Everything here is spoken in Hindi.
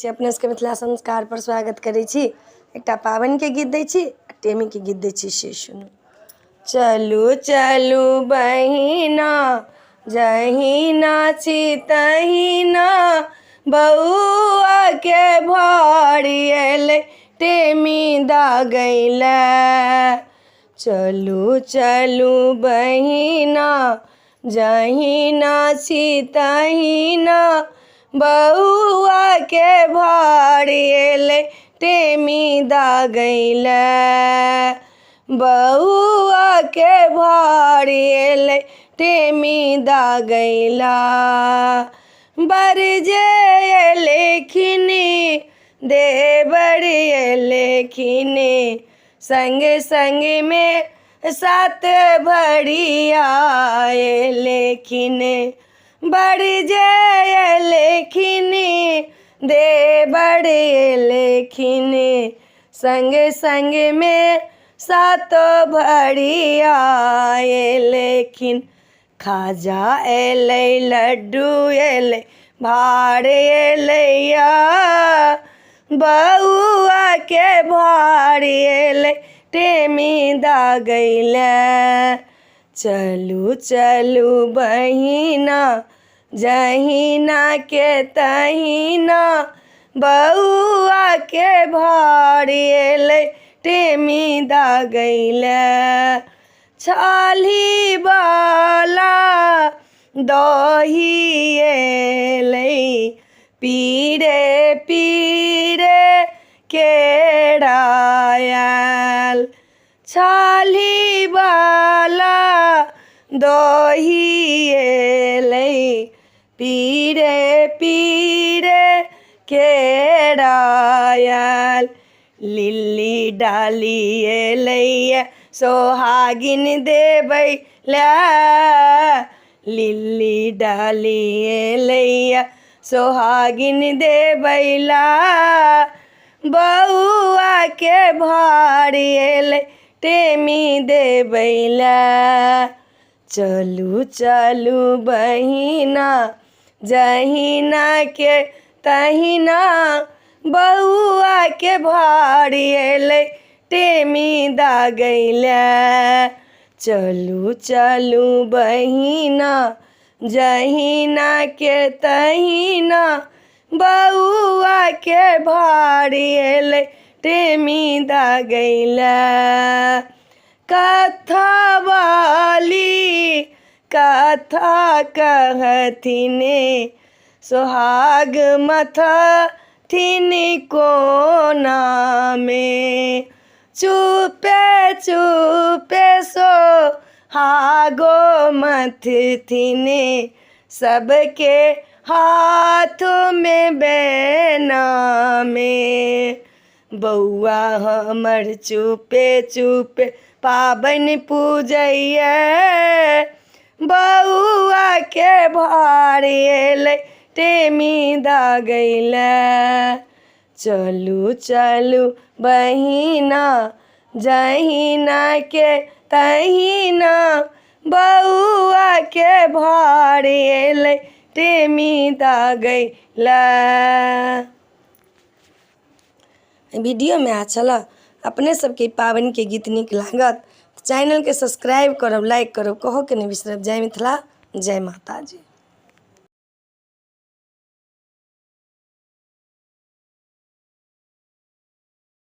अपने सबके मिथिला संस्कार पर स्वागत करै छी। एकटा पाबनि के गीत दै छी, टेमी के गीत दै छी, से सुनू। चलू चलू बहिना, जहिना छी तहिना, बउआ के भारी एलै टेमी दागैले। चलू चलू बहिना, जहिना छी तहिना, बउआ के भारी एलै टेमी दागैले। बउआ के भारी एलै टेमी दागैला। बरजे एलखिन देवर एलखिन, संग संग में सात भरिया एलखिन। बरजे एलखिन देवर एलखिन, संग संग में सात भरिया एलखिन। खाजा एलै लड्डू एलै भार एलैया, बउआ के भारी एलै टेमी दागैले। चलू चलू बहिना, जहिना के तहिना, बउआ के भारी एलै टेमी दागैले। छाली वाला दही एलै, पीरे पीरे केरा आयल। छाली वाला दही एलै, पीरे पीरे केरा आयल। लिल्ली डाली एलैया सोहागिन देबैले, लिल्ली डाली एलैया सोहागिन देबैला। बउआ के भारी एलै टेमी देबैले। चलू चलू बहिना, जहिना के तहिना, बउआ के भारी एलै टेमी दागैले। चलू चलू बहिना, जहिना के तहिना, बउआ के भारी एलै टेमी दागैले। कथा वाली कथा कहथिन, सोहाग मथथिन कोना में, चुपे चुपे सोहागो मथथिन, सबके हाथ में बेना में। बउआ हमर चुपे चुपे पाबनि पूजैया, बउआ के भारी एलै टेमी दागैले। चलू चलू बहिना, जहिना के तहिना, बउआ के भारी एलै टेमी दागैले। वीडियो में अच्छा लगा अपने सबके पाबनि के गीत नीक लागत, चैनल के सब्सक्राइब करब, लाइक करब, कहो के नहीं बिसरब। जय मिथिला, जय माता जी।